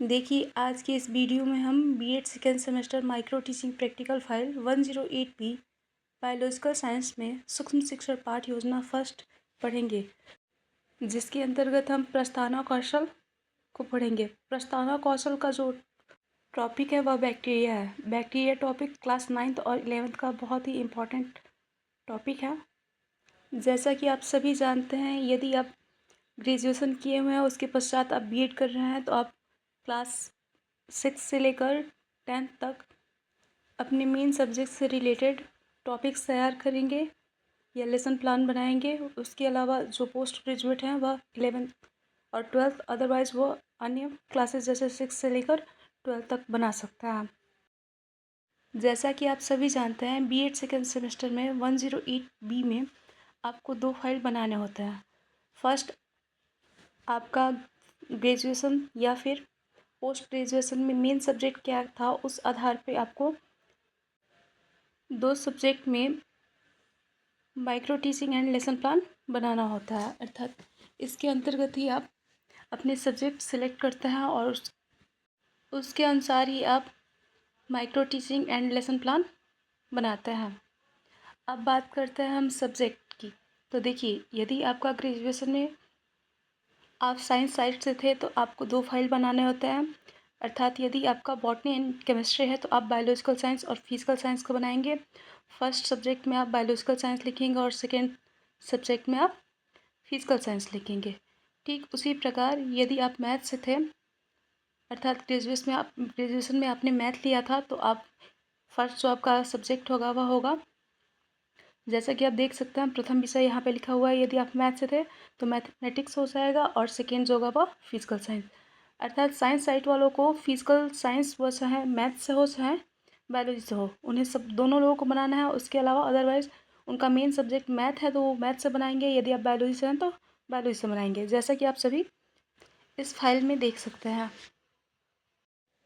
देखिए, आज के इस वीडियो में हम B Ed second semester micro teaching practical file 108 biological science में सूक्ष्म शिक्षण पाठ योजना फर्स्ट पढ़ेंगे, जिसके अंतर्गत हम प्रस्तावना कौशल को पढ़ेंगे। प्रस्तावना कौशल का जो टॉपिक है वह बैक्टीरिया है। बैक्टीरिया टॉपिक क्लास 9th और 11th का बहुत ही इम्पोर्टेंट टॉपिक है। जैसा कि आप सभी जानते हैं, यदि आप ग्रेजुएशन किए हुए हैं, उसके पश्चात आप बीएड कर रहे हैं, तो आप क्लास 6 से लेकर 10th तक अपने मेन सब्जेक्ट से रिलेटेड टॉपिक्स तैयार करेंगे या लेसन प्लान बनाएंगे। उसके अलावा जो पोस्ट ग्रेजुएट हैं वह 11th और 12th, अदरवाइज़ वो अन्य क्लासेस जैसे 6 से लेकर 12th तक बना सकता है। जैसा कि आप सभी जानते हैं, बीएड सेकेंड सेमेस्टर में 108B में आपको 2 फाइल बनाने होते हैं। फर्स्ट, आपका ग्रेजुएशन या फिर पोस्ट ग्रेजुएशन में मेन सब्जेक्ट क्या था, उस आधार पे आपको 2 सब्जेक्ट में micro teaching and lesson plan बनाना होता है। अर्थात इसके अंतर्गत ही आप अपने सब्जेक्ट सिलेक्ट करते हैं और उसके अनुसार ही आप micro teaching and lesson plan बनाते हैं। अब बात करते हैं हम सब्जेक्ट की। तो देखिए, यदि आपका ग्रेजुएशन में आप साइंस साइड से थे तो आपको 2 फाइल बनाने होते हैं। अर्थात यदि आपका बॉटनी एंड केमिस्ट्री है तो आप बायोलॉजिकल साइंस और फिजिकल साइंस को बनाएंगे। फर्स्ट सब्जेक्ट में आप बायोलॉजिकल साइंस लिखेंगे और सेकेंड सब्जेक्ट में आप फिजिकल साइंस लिखेंगे। ठीक उसी प्रकार यदि आप मैथ से थे, अर्थात ग्रेजुएशन में आपने मैथ लिया था, तो आप फर्स्ट जो आपका सब्जेक्ट होगा वह होगा, जैसा कि आप देख सकते हैं प्रथम विषय यहाँ पे लिखा हुआ है। यदि आप मैथ से थे तो मैथमेटिक्स हो जाएगा और सेकेंड जो होगा वह फिजिकल साइंस। अर्थात साइंस साइट वालों को फिजिकल साइंस वो चाहे मैथ से हो चाहे बायोलॉजी से हो, उन्हें सब दोनों लोगों को बनाना है। उसके अलावा अदरवाइज़ उनका मेन सब्जेक्ट मैथ है तो वो मैथ से बनाएंगे, यदि आप बायोलॉजी से हैं तो बायोलॉजी से बनाएंगे, जैसा कि आप सभी इस फाइल में देख सकते हैं।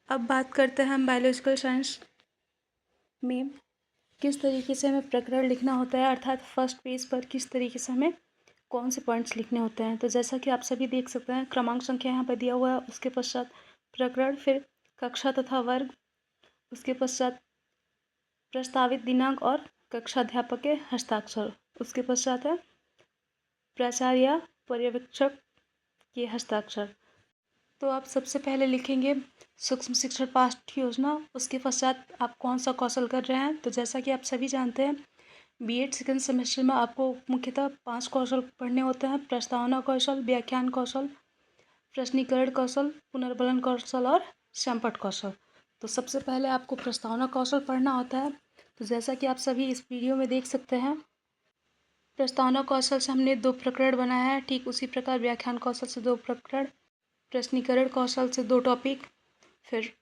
अब बात करते हैं हम बायोलॉजिकल साइंस में किस तरीके से हमें प्रकरण लिखना होता है, अर्थात फर्स्ट पेज पर किस तरीके से हमें कौन से पॉइंट्स लिखने होते हैं। तो जैसा कि आप सभी देख सकते हैं, क्रमांक संख्या यहाँ पर दिया हुआ है, उसके पश्चात प्रकरण, फिर कक्षा तथा वर्ग, उसके पश्चात प्रस्तावित दिनांक और कक्षाध्यापक के हस्ताक्षर, उसके पश्चात है प्राचार्य या पर्यवेक्षक के हस्ताक्षर। तो आप सबसे पहले लिखेंगे सूक्ष्म शिक्षण पाठ योजना, उसके पश्चात आप कौन सा कौशल कर रहे हैं। तो जैसा कि आप सभी जानते हैं, बीएड सेकेंड सेमेस्टर में आपको मुख्यतः 5 कौशल पढ़ने होते हैं: प्रस्तावना कौशल, व्याख्यान कौशल, प्रश्नीकरण कौशल, पुनर्बलन कौशल और संपट कौशल। तो सबसे पहले आपको प्रस्तावना कौशल पढ़ना होता है। तो जैसा कि आप सभी इस वीडियो में देख सकते हैं, प्रस्तावना कौशल से हमने 2 प्रकरण बनाया है। ठीक उसी प्रकार व्याख्यान कौशल से 2 प्रकरण, प्रश्नीकरण कौशल से 2 टॉपिक, फिर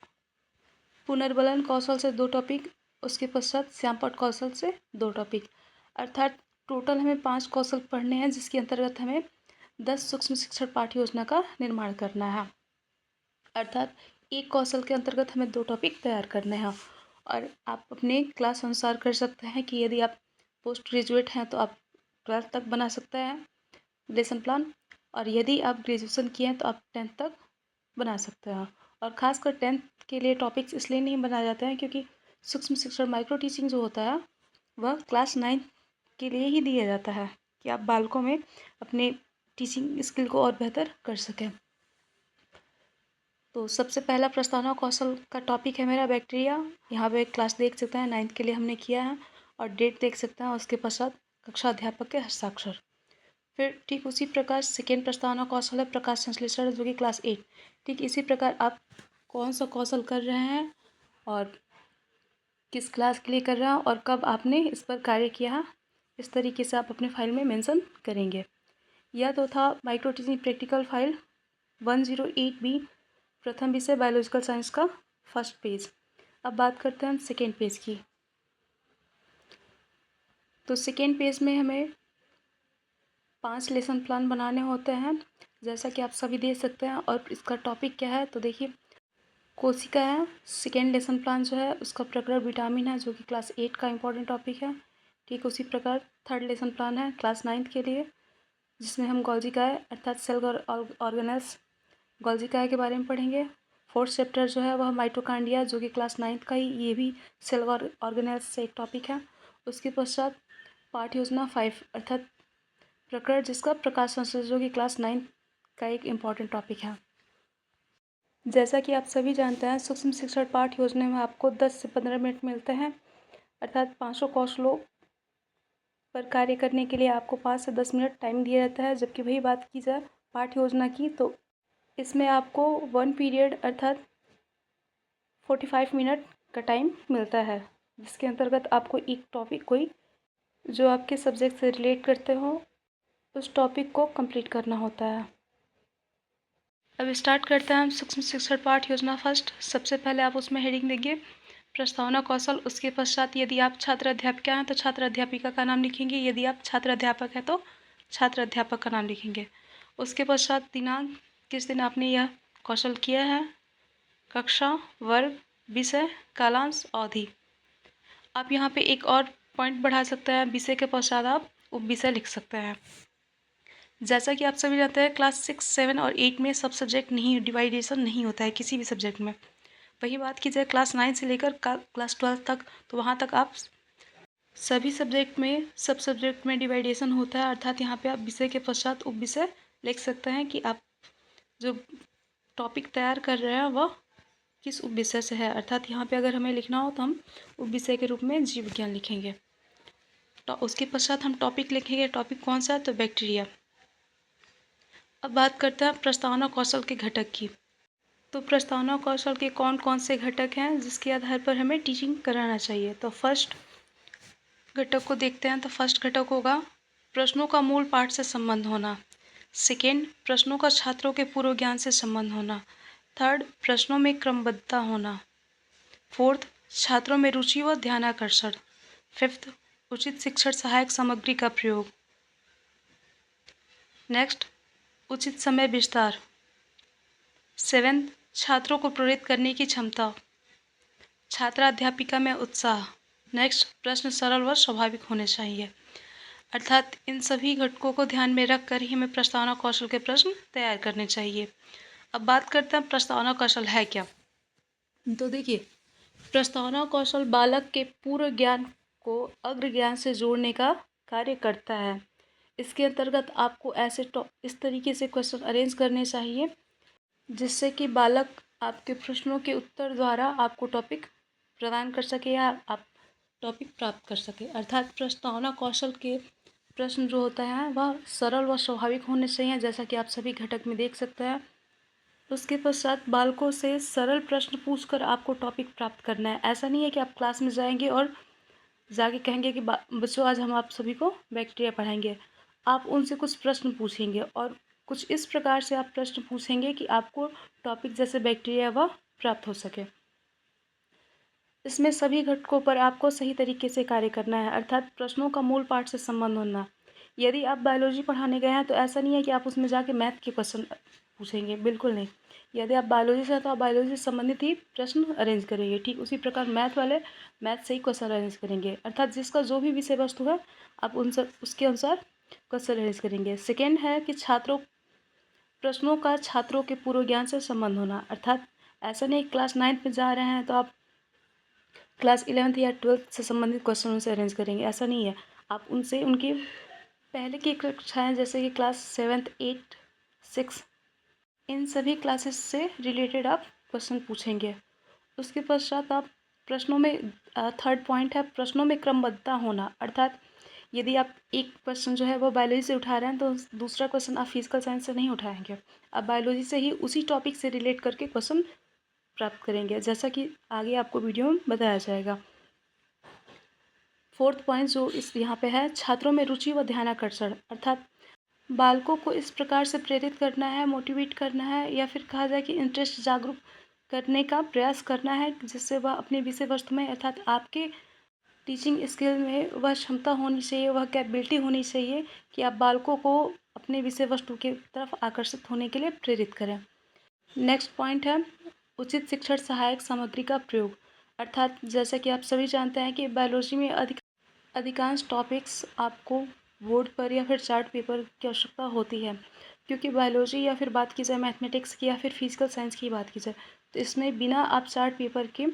पुनर्बलन कौशल से 2 टॉपिक, उसके पश्चात श्यामपट्ट कौशल से 2 टॉपिक। अर्थात टोटल हमें 5 कौशल पढ़ने हैं, जिसके अंतर्गत हमें 10 सूक्ष्म शिक्षण पाठ्य योजना का निर्माण करना है। अर्थात एक कौशल के अंतर्गत हमें 2 टॉपिक तैयार करने हैं। और आप अपने क्लास अनुसार कर सकते हैं कि यदि आप पोस्ट ग्रेजुएट हैं तो आप 12th तक बना सकते हैं लेसन प्लान, और यदि आप ग्रेजुएशन किए हैं तो आप 10th तक बना सकते हैं। और ख़ासकर 10th के लिए टॉपिक्स इसलिए नहीं बनाए जाते हैं क्योंकि सूक्ष्म शिक्षण माइक्रो टीचिंग जो होता है वह क्लास 9 के लिए ही दिया जाता है, कि आप बालकों में अपने टीचिंग स्किल को और बेहतर कर सकें। तो सबसे पहला प्रस्तावना कौशल का टॉपिक है मेरा बैक्टीरिया। यहाँ पे क्लास देख सकते हैं 9th के लिए हमने किया है और डेट देख सकते हैं, उसके पश्चात कक्षा अध्यापक के हस्ताक्षर। फिर ठीक उसी प्रकार सेकेंड प्रस्तावना कौशल है प्रकाश संश्लेषण, जो कि क्लास 8। ठीक इसी प्रकार आप कौन सा कौशल कर रहे हैं और किस क्लास के लिए कर रहे हैं और कब आपने इस पर कार्य किया है, इस तरीके से आप अपने फाइल में मेंशन करेंगे। यह तो था micro teaching practical file 108B प्रथम विषय बायोलॉजिकल साइंस का फर्स्ट पेज। अब बात करते हैं हम सेकेंड पेज की। तो सेकेंड पेज में हमें 5 लेसन प्लान बनाने होते हैं, जैसा कि आप सभी देख सकते हैं। और इसका टॉपिक क्या है, तो देखिए कोशिका है। सेकेंड लेसन प्लान जो है उसका प्रकरण विटामिन है, जो कि क्लास 8 का इम्पोर्टेंट टॉपिक है। ठीक उसी प्रकार थर्ड लेसन प्लान है क्लास 9 के लिए, जिसमें हम गोल्जी काय अर्थात सेल ऑर्गेनेल्स गोल्जी काय के बारे में पढ़ेंगे। फोर्थ चैप्टर जो है वह माइटोकॉन्ड्रिया, जो कि क्लास 9th का ही, ये भी सेल ऑर्गेनेल्स से एक टॉपिक है। उसके पश्चात पाठ योजना 5 अर्थात प्रकरण, जिसका प्रकाश संश्लेषण, जो कि क्लास 9th का एक इम्पॉर्टेंट टॉपिक है। जैसा कि आप सभी जानते हैं, सूक्ष्म शिक्षण पाठ योजना में आपको 10 से 15 मिनट मिलते हैं, अर्थात 500 कौशलों पर कार्य करने के लिए आपको 5 से 10 मिनट टाइम दिया जाता है। जबकि वही बात की जाए पाठ योजना की, तो इसमें आपको 1 पीरियड अर्थात 45 मिनट का टाइम मिलता है, जिसके अंतर्गत आपको एक टॉपिक कोई जो आपके सब्जेक्ट से रिलेट करते हो उस टॉपिक को कंप्लीट करना होता है। अब स्टार्ट करते हैं हम सूक्ष्म शिक्षण पाठ योजना फर्स्ट। सबसे पहले आप उसमें हेडिंग देंगे प्रस्तावना कौशल। उसके पश्चात यदि आप छात्र अध्यापिका हैं तो छात्र अध्यापिका का नाम लिखेंगे, यदि आप छात्र अध्यापक हैं तो छात्र अध्यापक का नाम लिखेंगे। उसके पश्चात दिनांक, किस दिन आपने यह कौशल किया है, कक्षा, वर्ग, विषय, कालांश, अवधि। आप यहाँ पे एक और पॉइंट बढ़ा सकते हैं, विषय के पश्चात आप उपविषय लिख सकते हैं। जैसा कि आप सभी जानते हैं, क्लास 6, 7 और 8 में सब सब्जेक्ट नहीं, डिवाइडेशन नहीं होता है किसी भी सब्जेक्ट में। वही बात की जाए क्लास 9 से लेकर क्लास 12 तक, तो वहाँ तक आप सभी सब्जेक्ट में, सब सब्जेक्ट में डिवाइडेशन होता है। अर्थात यहाँ पे आप विषय के पश्चात उपविषय लिख सकते हैं कि आप जो टॉपिक तैयार कर रहे हैं वह किस उपविषय से है। अर्थात यहाँ पे अगर हमें लिखना हो तो हम उपविषय के रूप में जीव विज्ञान लिखेंगे। तो उसके पश्चात हम टॉपिक लिखेंगे, टॉपिक कौन सा है, तो बैक्टीरिया। अब बात करते हैं प्रस्तावना कौशल के घटक की। तो प्रस्तावना कौशल के कौन कौन से घटक हैं जिसके आधार पर हमें टीचिंग कराना चाहिए। तो फर्स्ट घटक को देखते हैं। तो फर्स्ट घटक होगा प्रश्नों का मूल पाठ से संबंध होना। सेकेंड, प्रश्नों का छात्रों के पूर्व ज्ञान से संबंध होना। थर्ड, प्रश्नों में क्रमबद्धता होना। फोर्थ, छात्रों में रुचि व ध्यानाकर्षण। फिफ्थ, उचित शिक्षण सहायक सामग्री का प्रयोग। नेक्स्ट, उचित समय विस्तार। सेवेंथ, छात्रों को प्रेरित करने की क्षमता। छात्राध्यापिका में उत्साह। नेक्स्ट, प्रश्न सरल व स्वाभाविक होने चाहिए। अर्थात इन सभी घटकों को ध्यान में रखकर ही हमें प्रस्तावना कौशल के प्रश्न तैयार करने चाहिए। अब बात करते हैं प्रस्तावना कौशल है क्या। तो देखिए, प्रस्तावना कौशल बालक के पूर्व ज्ञान को अग्र ज्ञान से जोड़ने का कार्य करता है। इसके अंतर्गत आपको ऐसे इस तरीके से क्वेश्चन अरेंज करने चाहिए जिससे कि बालक आपके प्रश्नों के उत्तर द्वारा आपको टॉपिक प्रदान कर सके या आप टॉपिक प्राप्त कर सके। अर्थात प्रस्तावना कौशल के प्रश्न जो होता है वह सरल व स्वाभाविक होने चाहिए, जैसा कि आप सभी घटक में देख सकते हैं। उसके पश्चात बालकों से सरल प्रश्न पूछकर आपको टॉपिक प्राप्त करना है। ऐसा नहीं है कि आप क्लास में जाएंगे और जाके कहेंगे कि बच्चों आज हम आप सभी को बैक्टीरिया पढ़ाएंगे। आप उनसे कुछ प्रश्न पूछेंगे और कुछ इस प्रकार से आप प्रश्न पूछेंगे कि आपको टॉपिक जैसे बैक्टीरिया वह प्राप्त हो सके। इसमें सभी घटकों पर आपको सही तरीके से कार्य करना है। अर्थात प्रश्नों का मूल पाठ से संबंध होना। यदि आप बायोलॉजी पढ़ाने गए हैं तो ऐसा नहीं है कि आप उसमें जाके मैथ के क्वेश्चन पूछेंगे, बिल्कुल नहीं। यदि आप बायोलॉजी से हैं तो आप बायोलॉजी से संबंधित ही प्रश्न अरेंज करेंगे। ठीक उसी प्रकार मैथ वाले मैथ से ही क्वेश्चन अरेंज करेंगे। अर्थात जिसका जो भी विषय वस्तु है आप उन सब उसके अनुसार क्वेश्चन अरेंज करेंगे। सेकेंड है कि प्रश्नों का छात्रों के पूर्व ज्ञान से संबंध होना। अर्थात ऐसा नहीं क्लास 9th में जा रहे हैं तो आप क्लास 11th या 12th से संबंधित क्वेश्चन उनसे अरेंज करेंगे, ऐसा नहीं है। आप उनसे उनकी पहले की कक्षाएँ जैसे कि क्लास 7th, 8th, 6th इन सभी क्लासेस से रिलेटेड आप क्वेश्चन पूछेंगे। उसके पश्चात आप प्रश्नों में थर्ड पॉइंट है प्रश्नों में क्रमबद्धता होना। अर्थात यदि आप एक क्वेश्चन जो है वो बायोलॉजी से उठा रहे हैं तो दूसरा क्वेश्चन आप फिजिकल साइंस से नहीं उठाएंगे, आप बायोलॉजी से ही उसी टॉपिक से रिलेट करके क्वेश्चन प्राप्त करेंगे, जैसा कि आगे आपको वीडियो में बताया जाएगा। फोर्थ पॉइंट जो इस यहाँ पे है, छात्रों में रुचि व ध्यानाकर्षण। अर्थात बालकों को इस प्रकार से प्रेरित करना है, मोटिवेट करना है, या फिर कहा जाए कि इंटरेस्ट जागरूक करने का प्रयास करना है जिससे वह अपने विषय वस्तु में अर्थात आपके टीचिंग स्किल में वह क्षमता होनी चाहिए, वह कैपेबिलिटी होनी चाहिए कि आप बालकों को अपने विषय वस्तु की तरफ आकर्षित होने के लिए प्रेरित करें। नेक्स्ट पॉइंट है उचित शिक्षण सहायक सामग्री का प्रयोग। अर्थात जैसा कि आप सभी जानते हैं कि बायोलॉजी में अधिकांश टॉपिक्स आपको बोर्ड पर या फिर चार्ट पेपर की आवश्यकता होती है, क्योंकि बायोलॉजी या फिर बात की जाए मैथमेटिक्स की या फिर फिजिकल साइंस की बात की जाए तो इसमें बिना आप चार्ट पेपर के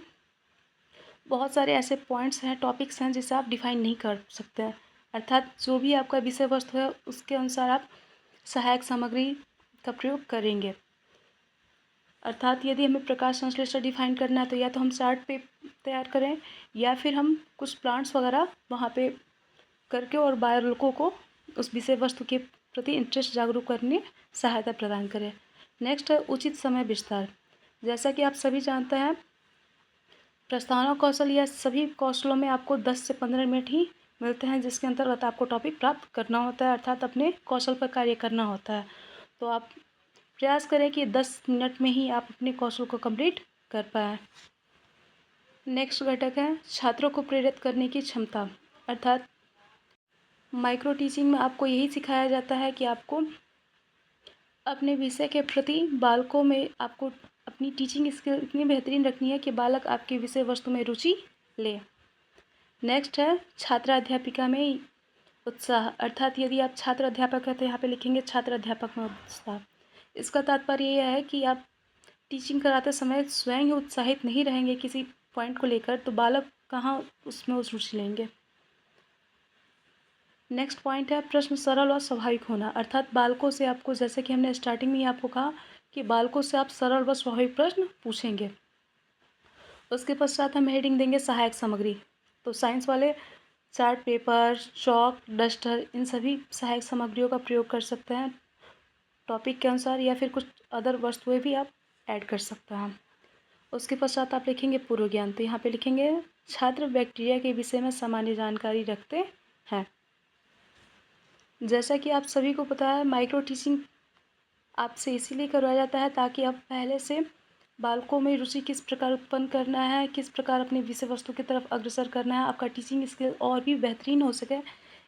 बहुत सारे ऐसे पॉइंट्स हैं, टॉपिक्स हैं जिसे आप डिफाइन नहीं कर सकते हैं। अर्थात जो भी आपका विषय वस्तु है उसके अनुसार आप सहायक सामग्री का प्रयोग करेंगे। अर्थात यदि हमें प्रकाश संश्लेषण डिफाइन करना है तो या तो हम चार्ट पे तैयार करें या फिर हम कुछ प्लांट्स वगैरह वहाँ पे करके और बायोलोगों को उस विषय वस्तु के प्रति इंटरेस्ट जागरूक करने सहायता प्रदान करें। नेक्स्ट है उचित समय विस्तार। जैसा कि आप सभी जानते हैं, प्रस्तावना कौशल या सभी कौशलों में आपको 10 से 15 मिनट ही मिलते हैं, जिसके अंतर्गत आपको टॉपिक प्राप्त करना होता है, अर्थात अपने कौशल पर कार्य करना होता है। तो आप प्रयास करें कि 10 मिनट में ही आप अपने कौशल को कंप्लीट कर पाएँ। नेक्स्ट घटक है छात्रों को प्रेरित करने की क्षमता। अर्थात माइक्रो टीचिंग में आपको यही सिखाया जाता है कि आपको अपने विषय के प्रति बालकों में आपको अपनी टीचिंग स्किल इतनी बेहतरीन रखनी है कि बालक आपके विषय वस्तु में रुचि ले। नेक्स्ट है छात्र अध्यापिका में उत्साह। अर्थात यदि आप छात्र अध्यापक हैं तो यहाँ पे लिखेंगे छात्र अध्यापक में उत्साह। इसका तात्पर्य यह है कि आप टीचिंग कराते समय स्वयं ही उत्साहित नहीं रहेंगे किसी पॉइंट को लेकर, तो बालक कहाँ उसमें रुचि लेंगे। नेक्स्ट पॉइंट है प्रश्न सरल और स्वाभाविक होना। अर्थात बालकों से आपको, जैसे कि हमने स्टार्टिंग में ही आपको कहा कि बालकों से आप सरल व स्वाभाविक प्रश्न पूछेंगे। उसके पश्चात हम हेडिंग देंगे सहायक सामग्री। तो साइंस वाले चार्ट पेपर, चॉक, डस्टर, इन सभी सहायक सामग्रियों का प्रयोग कर सकते हैं टॉपिक के अनुसार, या फिर कुछ अदर वस्तुएं भी आप ऐड कर सकते हैं। उसके पश्चात आप लिखेंगे पूर्व ज्ञान। तो यहाँ पे लिखेंगे छात्र बैक्टीरिया के विषय में सामान्य जानकारी रखते हैं। जैसा कि आप सभी को पता है, माइक्रो टीचिंग आपसे इसीलिए करवाया जाता है ताकि आप पहले से बालकों में रुचि किस प्रकार उत्पन्न करना है, किस प्रकार अपनी विषय वस्तु की तरफ अग्रसर करना है, आपका टीचिंग स्किल और भी बेहतरीन हो सके,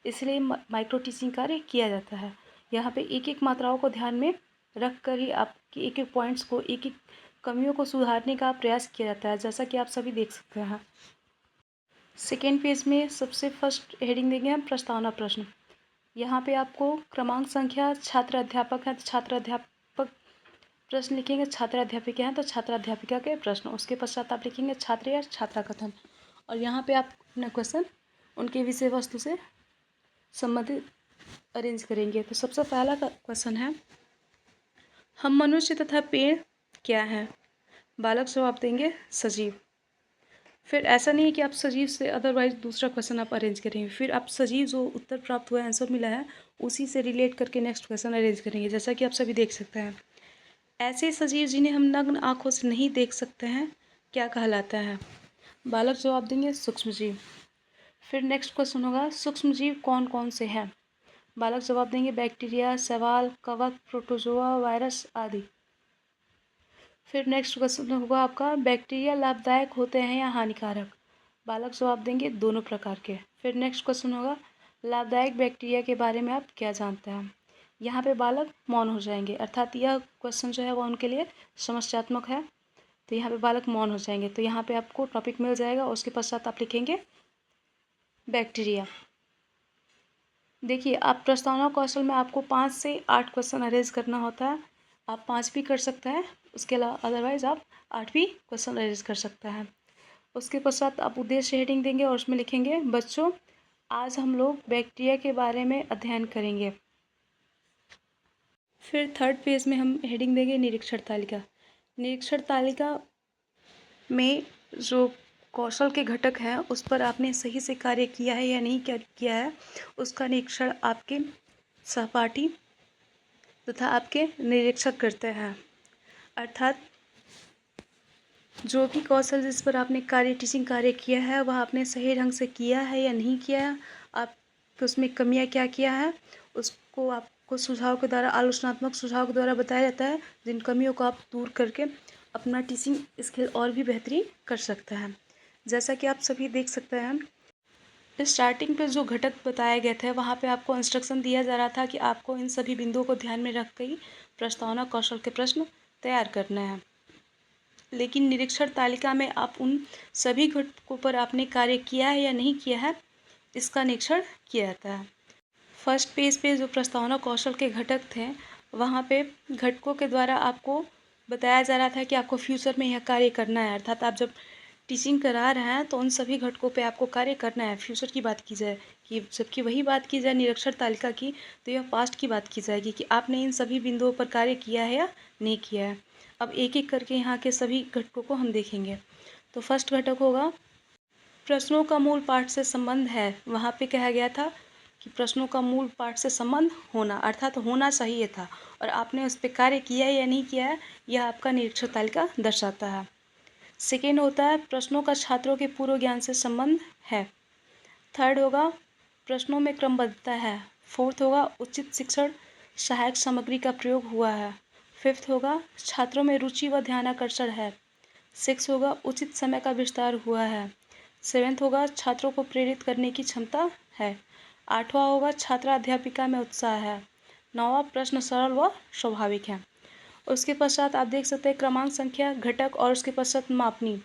इसलिए माइक्रो टीचिंग कार्य किया जाता है। यहाँ पे एक एक मात्राओं को ध्यान में रख कर ही आपकी एक एक पॉइंट्स को, एक एक कमियों को सुधारने का प्रयास किया जाता है, जैसा कि आप सभी देख सकते हैं। सेकेंड पेज में सबसे फर्स्ट हेडिंग देंगे हम प्रस्तावना प्रश्न। यहाँ पे आपको क्रमांक संख्या, छात्र अध्यापक हैं तो छात्र अध्यापक प्रश्न लिखेंगे, छात्र अध्यापिका हैं तो छात्र अध्यापिका के प्रश्न। उसके पश्चात आप लिखेंगे छात्र या छात्रा कथन, और यहाँ पे आप अपना क्वेश्चन उनके विषय वस्तु से संबंधित अरेंज करेंगे। तो सबसे पहला क्वेश्चन है, हम मनुष्य तथा पेड़ क्या हैं? बालक जवाब देंगे सजीव। फिर ऐसा नहीं है कि आप सजीव से अदरवाइज दूसरा क्वेश्चन आप अरेंज करेंगे, फिर आप सजीव जो उत्तर प्राप्त हुआ, आंसर मिला है, उसी से रिलेट करके नेक्स्ट क्वेश्चन अरेंज करेंगे, जैसा कि आप सभी देख सकते हैं। ऐसे सजीव जिन्हें हम नग्न आँखों से नहीं देख सकते हैं क्या कहलाता है? बालक जवाब देंगे सूक्ष्म जीव। फिर नेक्स्ट क्वेश्चन होगा सूक्ष्म जीव कौन कौन से हैं? बालक जवाब देंगे बैक्टीरिया, शैवाल, कवक, प्रोटोजोआ, वायरस आदि। फिर नेक्स्ट क्वेश्चन होगा आपका बैक्टीरिया लाभदायक होते हैं या हानिकारक? बालक जवाब देंगे दोनों प्रकार के। फिर नेक्स्ट क्वेश्चन होगा लाभदायक बैक्टीरिया के बारे में आप क्या जानते हैं? यहाँ पे बालक मौन हो जाएंगे, अर्थात यह क्वेश्चन जो है वो उनके लिए समस्यात्मक है, तो यहाँ पे बालक मौन हो जाएंगे। तो यहाँ पे आपको टॉपिक मिल जाएगा, उसके पश्चात आप लिखेंगे बैक्टीरिया। देखिए, आप प्रस्तावना कौशल में आपको 5 से 8 क्वेश्चन अरेंज करना होता है। आप 5 भी कर सकते हैं, उसके अलावा अदरवाइज आप 8 भी क्वेश्चन अरेंज कर सकते हैं। उसके पश्चात आप उद्देश्य हेडिंग देंगे और उसमें लिखेंगे बच्चों आज हम लोग बैक्टीरिया के बारे में अध्ययन करेंगे। फिर थर्ड पेज में हम हेडिंग देंगे निरीक्षण तालिका। निरीक्षण तालिका में जो कौशल के घटक हैं उस पर आपने सही से कार्य किया है या नहीं किया है, उसका निरीक्षण आपके सहपाठी तथा आपके निरीक्षक करते हैं। अर्थात जो भी कौशल जिस पर आपने टीचिंग कार्य किया है वह आपने सही ढंग से किया है या नहीं किया है, आप उसमें कमियां क्या किया है, उसको आपको सुझाव के द्वारा, आलोचनात्मक सुझाव के द्वारा बताया जाता है, जिन कमियों को आप दूर करके अपना टीचिंग स्किल और भी बेहतरीन कर सकते हैं। जैसा कि आप सभी देख सकते हैं, स्टार्टिंग पे जो घटक बताए गए थे वहाँ पे आपको इंस्ट्रक्शन दिया जा रहा था कि आपको इन सभी बिंदुओं को ध्यान में रख कर ही प्रस्तावना कौशल के प्रश्न तैयार करने हैं। लेकिन निरीक्षण तालिका में आप उन सभी घटकों पर आपने कार्य किया है या नहीं किया है, इसका निरीक्षण किया जाता है। फर्स्ट पेज पे जो प्रस्तावना कौशल के घटक थे वहाँ पे घटकों के द्वारा आपको बताया जा रहा था कि आपको फ्यूचर में यह कार्य करना है, अर्थात आप जब टीचिंग करा रहे हैं तो उन सभी घटकों पे आपको कार्य करना है। फ्यूचर की बात की जाए कि जबकि वही बात की जाए निरक्षर तालिका की, तो यह पास्ट की बात की जाएगी कि आपने इन सभी बिंदुओं पर कार्य किया है या नहीं किया है। अब एक-एक करके यहाँ के सभी घटकों को हम देखेंगे। तो फर्स्ट घटक होगा प्रश्नों का मूल पाठ से संबंध है। वहाँ पे कहा गया था कि प्रश्नों का मूल पाठ से संबंध होना, अर्थात होना चाहिए था, और आपने उस पे कार्य किया है या नहीं किया है, यह आपका निरीक्षण तालिका दर्शाता है। सेकेंड होता है प्रश्नों का छात्रों के पूर्व ज्ञान से संबंध है। थर्ड होगा प्रश्नों में क्रमबद्धता है। फोर्थ होगा उचित शिक्षण सहायक सामग्री का प्रयोग हुआ है। फिफ्थ होगा छात्रों में रुचि व ध्यानाकर्षण है। सिक्स होगा उचित समय का विस्तार हुआ है। सेवेंथ होगा छात्रों को प्रेरित करने की क्षमता है। आठवां होगा छात्रा अध्यापिका में उत्साह है। नौवां प्रश्न सरल व स्वाभाविक है। उसके पश्चात आप देख सकते हैं क्रमांक संख्या घटक और उसके पश्चात मापनी,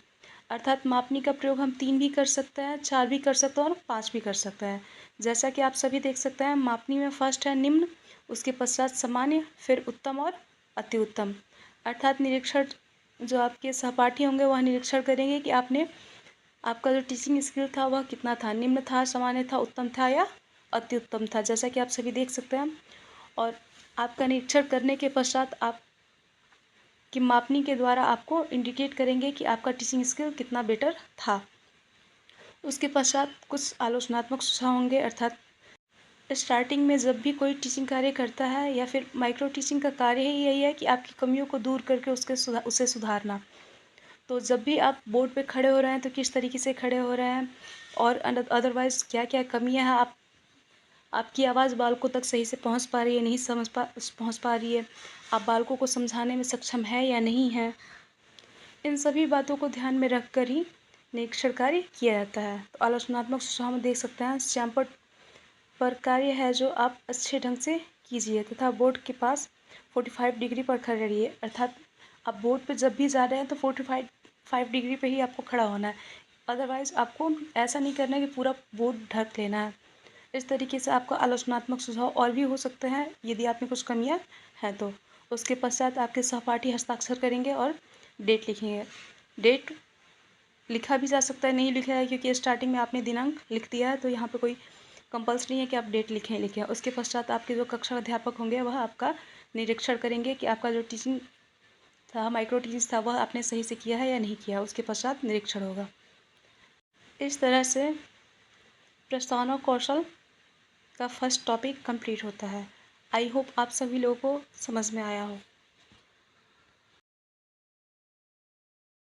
अर्थात मापनी का प्रयोग हम 3 भी कर सकते हैं, 4 भी कर सकते हैं और 5 भी कर सकते हैं। जैसा कि आप सभी देख सकते हैं मापनी में फर्स्ट है निम्न, उसके पश्चात सामान्य, फिर उत्तम और अति उत्तम। अर्थात निरीक्षण जो आपके सहपाठी होंगे वह निरीक्षण करेंगे कि आपका जो टीचिंग स्किल था वह कितना था, निम्न था, सामान्य था, उत्तम था या अति उत्तम था, जैसा कि आप सभी देख सकते हैं। और आपका निरीक्षण करने के पश्चात आप कि मापनी के द्वारा आपको इंडिकेट करेंगे कि आपका टीचिंग स्किल कितना बेटर था। उसके पश्चात कुछ आलोचनात्मक सुझाव होंगे, अर्थात स्टार्टिंग में जब भी कोई टीचिंग कार्य करता है या फिर माइक्रो टीचिंग का कार्य ही यही है कि आपकी कमियों को दूर करके उसे सुधारना। तो जब भी आप बोर्ड पे खड़े हो रहे हैं तो किस तरीके से खड़े हो रहे हैं और अदरवाइज़ क्या क्या कमियां हैं, आपकी आवाज़ बालकों तक सही से पहुंच पा रही है, नहीं पहुंच पा रही है, आप बालकों को समझाने में सक्षम है या नहीं है, इन सभी बातों को ध्यान में रखकर ही निरीक्षण कार्य किया जाता है। तो आलोचनात्मक सुझाव में देख सकते हैं श्यामपट्ट पर कार्य है जो आप अच्छे ढंग से कीजिए तथा बोर्ड के पास 45 डिग्री पर खड़े रहिए, अर्थात आप बोर्ड पे जब भी जा रहे हैं तो 45 डिग्री पे ही आपको खड़ा होना है। अदरवाइज़ आपको ऐसा नहीं करना है कि पूरा बोर्ड ढक लेना है। इस तरीके से आपका आलोचनात्मक सुझाव और भी हो सकते हैं यदि आप में कुछ कमियां हैं तो। उसके पश्चात आपके सहपाठी हस्ताक्षर करेंगे और डेट लिखेंगे। डेट लिखा भी जा सकता है, नहीं लिखा है क्योंकि स्टार्टिंग में आपने दिनांक लिख दिया है, तो यहाँ पे कोई कंपल्सरी नहीं है कि आप डेट लिखें। उसके पश्चात आपके जो कक्षा अध्यापक होंगे वह आपका निरीक्षण करेंगे कि आपका जो टीचिंग था, माइक्रो टीचिंग था, वह आपने सही से किया है या नहीं किया। उसके पश्चात निरीक्षण होगा। इस तरह से प्रस्तावना कौशल का फर्स्ट टॉपिक कंप्लीट होता है। आई होप आप सभी लोगों को समझ में आया हो।